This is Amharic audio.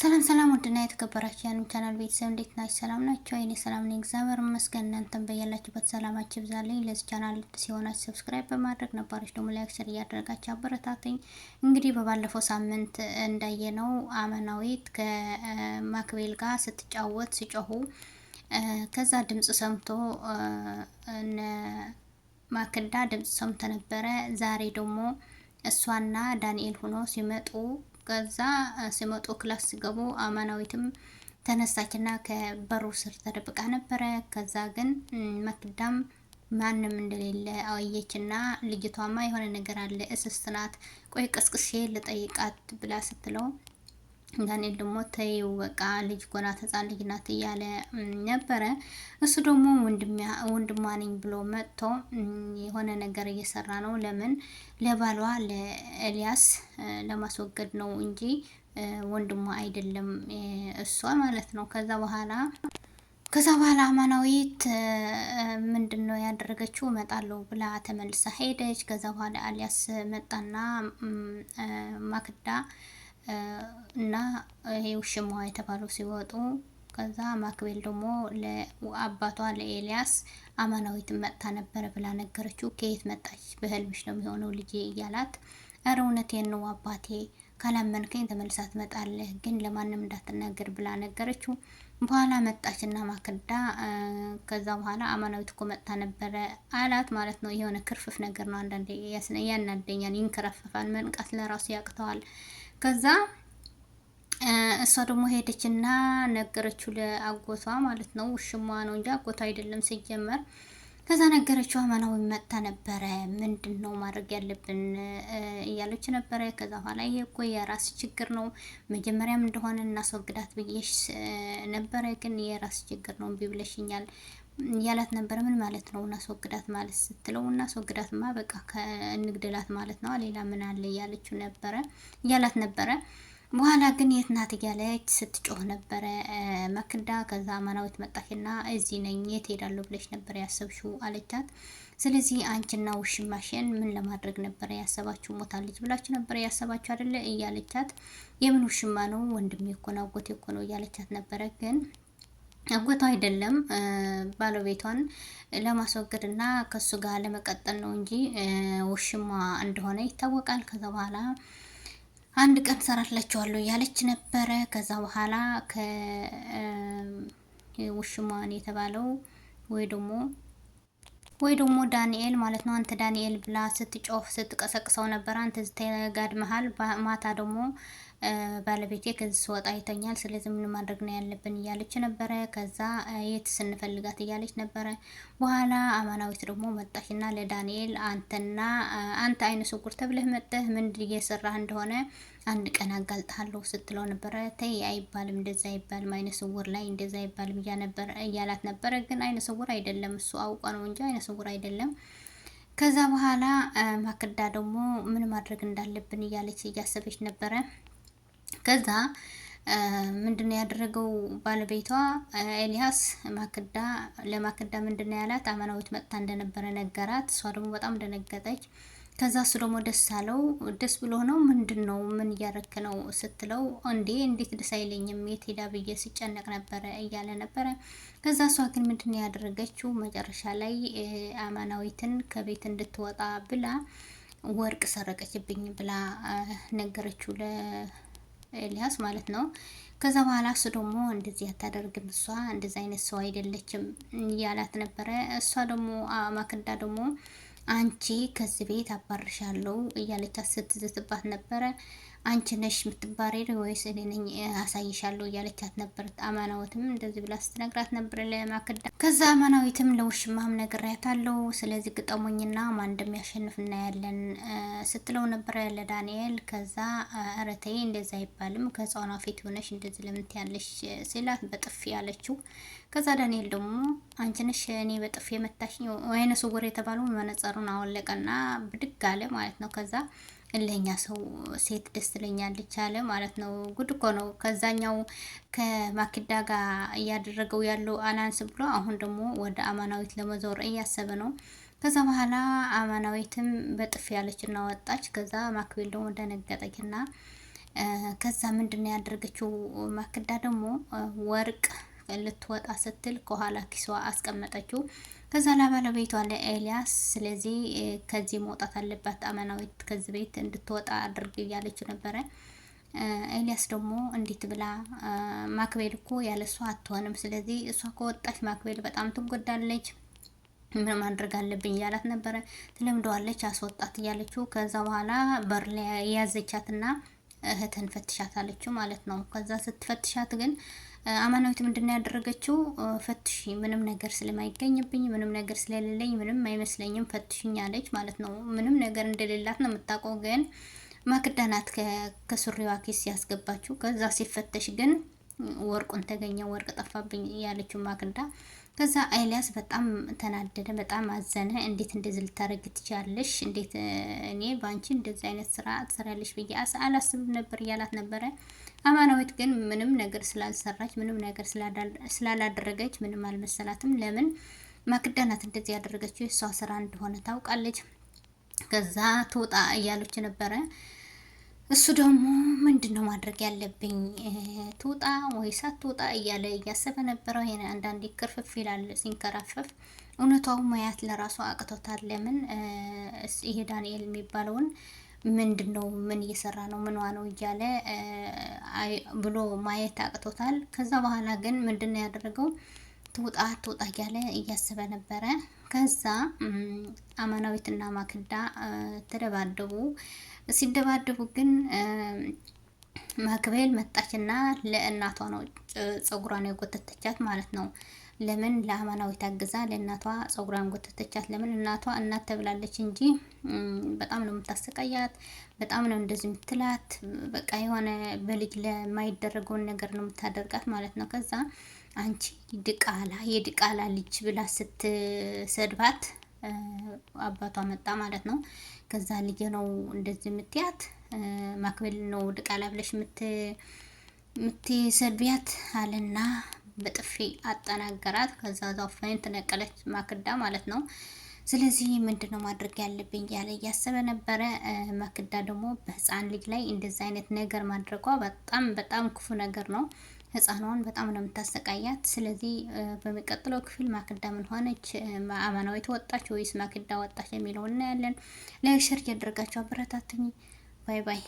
ሰላም ሰላም ውድና የተከበራችሁ የዓለም ቻናል ቤተሰብ እንዴት ናችሁ? ሰላም ናችሁ? እኔ ሰላም ነኝ፣ እግዚአብሔር ይመስገን። እናንተም በያላችሁበት ሰላማችሁ ይብዛልኝ። ለዚህ ቻናል ሲሆናችሁ ሰብስክራይብ በማድረግ ነባሮች ደግሞ ላይክ፣ ሼር እያደረጋችሁ አበረታቱኝ። እንግዲህ በባለፈው ሳምንት እንዳየነው አመናዊት ከማክቤል ጋር ስትጫወት ሲጮሁ ከዛ ድምጽ ሰምቶ እነ ማክዳ ድምጽ ሰምቶ ነበረ። ዛሬ ደግሞ እሷና ዳንኤል ሆኖ ሲመጡ ከዛ ሲመጡ ክላስ ሲገቡ አማናዊትም ተነሳችና ከበሩ ስር ተደብቃ ነበረ። ከዛ ግን ማክዳም ማንም እንደሌለ አየችና ልጅቷማ የሆነ ነገር አለ እስስት ናት፣ ቆይ ቀስቅሼ ልጠይቃት ብላ ስትለው ዳንኤል ደግሞ ተይው በቃ ልጅ ጎና ህፃን ልጅ ናት እያለ ነበረ። እሱ ደግሞ ወንድሟ ነኝ ብሎ መጥቶ የሆነ ነገር እየሰራ ነው። ለምን ለባሏ ለኤልያስ ለማስወገድ ነው እንጂ ወንድሟ አይደለም እሷ ማለት ነው። ከዛ በኋላ አማናዊት ምንድነው ያደረገችው? እመጣለሁ ብላ ተመልሳ ሄደች። ከዛ በኋላ ኤልያስ መጣና ማክዳ እና ይሄ ውሽማዋ የተባለው ሲወጡ ከዛ ማክቤል ደግሞ ለአባቷ ለኤልያስ አማናዊት መጣ ነበረ ብላ ነገረችው። ከየት መጣች? በህልምሽ ነው የሚሆነው ልጄ እያላት፣ እረ እውነቴን ነው አባቴ፣ ካላመንከኝ ተመልሳ ትመጣለህ፣ ግን ለማንም እንዳትናገር ብላ ነገረችው። በኋላ መጣችና ማክዳ ከዛ በኋላ አማናዊት እኮ መጣ ነበረ አላት ማለት ነው። የሆነ ክርፍፍ ነገር ነው፣ አንዳንዴ ያናደኛል፣ ይንከረፈፋል፣ መንቃት ለራሱ ያቅተዋል። ከዛ እሷ ደግሞ ሄደችና ነገረችው ለአጎቷ ማለት ነው። ውሽሟ ነው እንጂ አጎቷ አይደለም ሲጀመር። ከዛ ነገረችው አማናዊ መጣ ነበረ፣ ምንድን ነው ማድረግ ያለብን እያለች ነበረ። ከዛ በኋላ ይሄ እኮ የራስ ችግር ነው፣ መጀመሪያም እንደሆነ እናስወግዳት ብዬሽ ነበረ፣ ግን የራስ ችግር ነው እምቢ ብለሽኛል እያላት ነበረ። ምን ማለት ነው እናስወግዳት ማለት ስትለው፣ እናስወግዳትማ በቃ እንግደላት ማለት ነው፣ ሌላ ምን አለ እያላት ነበረ። በኋላ ግን የት ናት እያለች ስትጮህ ነበረ ማክዳ። ከዛ አማናዊት መጣችና እዚህ ነኝ፣ የት ሄዳለሁ ብለሽ ነበር ያሰብሽው አለቻት። ስለዚህ አንቺና ውሽማሽን ምን ለማድረግ ነበረ ያሰባችሁ? ሞታለች ብላችሁ ነበረ ያሰባችሁ አይደለ እያለቻት፣ የምን ውሽማ ነው ወንድሜ እኮ ነው አጎቴ እኮ ነው እያለቻት ነበረ። ግን አጎቷ አይደለም ባለቤቷን ለማስወገድ እና ከሱ ጋር ለመቀጠል ነው እንጂ ውሽማ እንደሆነ ይታወቃል። ከዛ በኋላ አንድ ቀን ሰራላችኋለሁ እያለች ነበረ። ከዛ በኋላ ከውሽማን የተባለው ወይ ደግሞ ዳንኤል ማለት ነው። አንተ ዳንኤል ብላ ስትጮህ ስትቀሰቅሰው ነበር። አንተ ተጋድመሃል፣ ማታ ደግሞ ባለቤቴ ከዚህ ስወጣ ይተኛል፣ ስለዚህ ምን ማድረግ ነው ያለብን እያለች ነበረ። ከዛ የት ስንፈልጋት እያለች ነበረ። በኋላ አማናዊት ደግሞ መጣችና ለዳንኤል አንተ አይነ ስውር ተብለህ መጥተህ ምንድን እየሰራህ እንደሆነ አንድ ቀን አጋልጥሃለሁ ስትለው ነበረ። ተይ አይባልም፣ እንደዛ አይባልም፣ አይነ ስውር ላይ እንደዛ አይባልም እያላት ነበረ። ግን አይነ ስውር አይደለም እሱ አውቀ ነው እንጂ አይነ ስውር አይደለም። ከዛ በኋላ ማክዳ ደግሞ ምን ማድረግ እንዳለብን እያለች እያሰበች ነበረ። ከዛ ምንድነው ያደረገው ባለቤቷ ኤልያስ ለማክዳ ምንድነው ያላት? አማናዊት መጥታ እንደነበረ ነገራት። እሷ ደግሞ በጣም ደነገጠች። ከዛ እሱ ደግሞ ደስ አለው። ደስ ብሎ ነው ምንድነው ምን እያረክ ነው ስትለው፣ እንዴት ደስ አይለኝም የት ሄዳ ብዬ ሲጨነቅ ነበረ እያለ ነበረ። ከዛ እሷ ግን ምንድነው ያደረገችው? መጨረሻ ላይ አማናዊትን ከቤት እንድትወጣ ብላ ወርቅ ሰረቀችብኝ ብላ ነገረችው ኤልያስ ማለት ነው። ከዛ በኋላ እሱ ደግሞ እንደዚህ አታደርግም፣ እሷ እንደዚህ አይነት ሰው አይደለችም እያላት ነበረ። እሷ ደግሞ ማክዳ ደግሞ አንቺ ከዚህ ቤት አባርሻለሁ እያለቻት ስትዝትባት ነበረ። አንቺ ነሽ የምትባረሪ ወይስ እኔ ነኝ አሳይሻለሁ እያለቻት ነበር። አማናዊትም እንደዚህ ብላ ስትነግራት ነበር ለማክዳ። ከዛ አማናዊትም ለውሽማም ነግሬያታለሁ፣ ስለዚህ ግጠሙኝና ማን እንደሚያሸንፍ እናያለን ስትለው ነበረ ለዳንኤል። ከዛ ኧረ ተይ እንደዛ አይባልም፣ ከህፃኗ ፊት ሆነሽ እንደዚህ ለምን ትያለሽ ሲላት በጥፊ ያለችው። ከዛ ዳንኤል ደግሞ አንቺ ነሽ እኔ በጥፊ የመታሽኝ፣ አይነ ስውር የተባለው መነጸሩን አወለቀና ብድግ አለ ማለት ነው። ከዛ እለኛ ሰው ሴት ደስ ትለኛለች አለ ማለት ነው። ጉድ እኮ ነው። ከዛኛው ከማክዳ ጋር እያደረገው ያለው አናንስ ብሎ አሁን ደግሞ ወደ አማናዊት ለመዞር እያሰበ ነው። ከዛ በኋላ አማናዊትም በጥፊ ያለችና ወጣች። ከዛ ማክቤል ደግሞ ደነገጠችና ከዛ ምንድነው ያደረገችው ማክዳ ደግሞ ወርቅ ልትወጣ ስትል ከኋላ ኪሷ አስቀመጠችው። ከዛ ለባለቤቷ ለኤልያስ ስለዚህ ከዚህ መውጣት አለባት አመናዊት ከዚህ ቤት እንድትወጣ አድርግ እያለችው ነበረ። ኤልያስ ደግሞ እንዴት ብላ ማክቤል እኮ ያለሷ አትሆንም፣ ስለዚህ እሷ ከወጣች ማክቤል በጣም ትጎዳለች፣ ምን ማድረግ አለብኝ እያላት ነበረ። ትለምደዋለች አስወጣት እያለችው ከዛ በኋላ በር ላይ ያዘቻትና እህትን ፈትሻት አለችው ማለት ነው። ከዛ ስትፈትሻት ግን አማናዊት ምንድነው ያደረገችው? ፈትሺ፣ ምንም ነገር ስለማይገኝብኝ ምንም ነገር ስለሌለኝ ምንም አይመስለኝም ፈትሽኝ አለች ማለት ነው። ምንም ነገር እንደሌላት ነው የምታውቀው፣ ግን ማክዳ ናት ከሱሪዋ ኪስ ያስገባችው። ከዛ ሲፈተሽ ግን ወርቁን ተገኘ፣ ወርቅ ጠፋብኝ ያለችው ማክዳ። ከዛ ኤልያስ በጣም ተናደደ፣ በጣም አዘነ። እንዴት እንደዚህ ልታረግ ትችያለሽ? እንዴት እኔ ባንቺ እንደዚህ አይነት ስራ ትሰራለሽ ብዬ አላስብም ነበር እያላት ነበረ። አማናዊት ግን ምንም ነገር ስላልሰራች ምንም ነገር ስላላደረገች ምንም አልመሰላትም። ለምን ማክዳ ናት እንደዚህ ያደረገችው፣ የሷ ስራ እንደሆነ ታውቃለች። ከዛ ትውጣ እያለች ነበረ። እሱ ደግሞ ምንድነው ማድረግ ያለብኝ ትውጣ ወይስ አትውጣ እያለ እያሰበ ነበረው። ይሄን አንዳንዴ ክርፍፍ ይላል ሲንከራፈፍ። እውነታው ማያት ለራሱ አቅቶታል። ለምን ይሄ ዳንኤል የሚባለውን ምንድነው ምን እየሰራ ነው ምንዋ ነው እያለ ብሎ ማየት አቅቶታል። ከዛ በኋላ ግን ምንድነው ያደረገው? ትውጣ ትውጣ እያለ እያሰበ ነበረ። ከዛ አማናዊትና ማክዳ ተደባደቡ። ሲደባደቡ ግን ማክቤል መጣችና ለእናቷ ነው ፀጉሯን የጎተተቻት ማለት ነው። ለምን ለአማናዊት አግዛ ለእናቷ ፀጉሯን ጎተተቻት። ለምን እናቷ እናት ተብላለች እንጂ በጣም ነው የምታሰቃያት፣ በጣም ነው እንደዚህ የምትላት። በቃ የሆነ በልጅ ለማይደረገውን ነገር ነው የምታደርጋት ማለት ነው። ከዛ አንቺ ድቃላ የድቃላ ልጅ ብላ ስትሰድባት አባቷ መጣ ማለት ነው። ከዛ ልጅ ነው እንደዚህ የምትያት ማክቤል ነው ድቃላ ብለሽ የምትሰድቢያት አለና በጥፊ አጠናገራት። ከዛ ዛው ፈይን ተነቀለች ማክዳ ማለት ነው። ስለዚህ ምንድነው ማድረግ ያለብኝ ያለ እያሰበ ነበረ። ማክዳ ደግሞ በህፃን ልጅ ላይ እንደዚህ አይነት ነገር ማድረጓ በጣም በጣም ክፉ ነገር ነው። ህፃኗን በጣም ነው የምታሰቃያት። ስለዚህ በሚቀጥለው ክፍል ማክዳ ምን ሆነች? አማናዊት ወጣች ወይስ ማክዳ ወጣች የሚለውን እናያለን። ላይክ ሸር ያደርጋችሁ አበረታቱኝ። ባይ ባይ።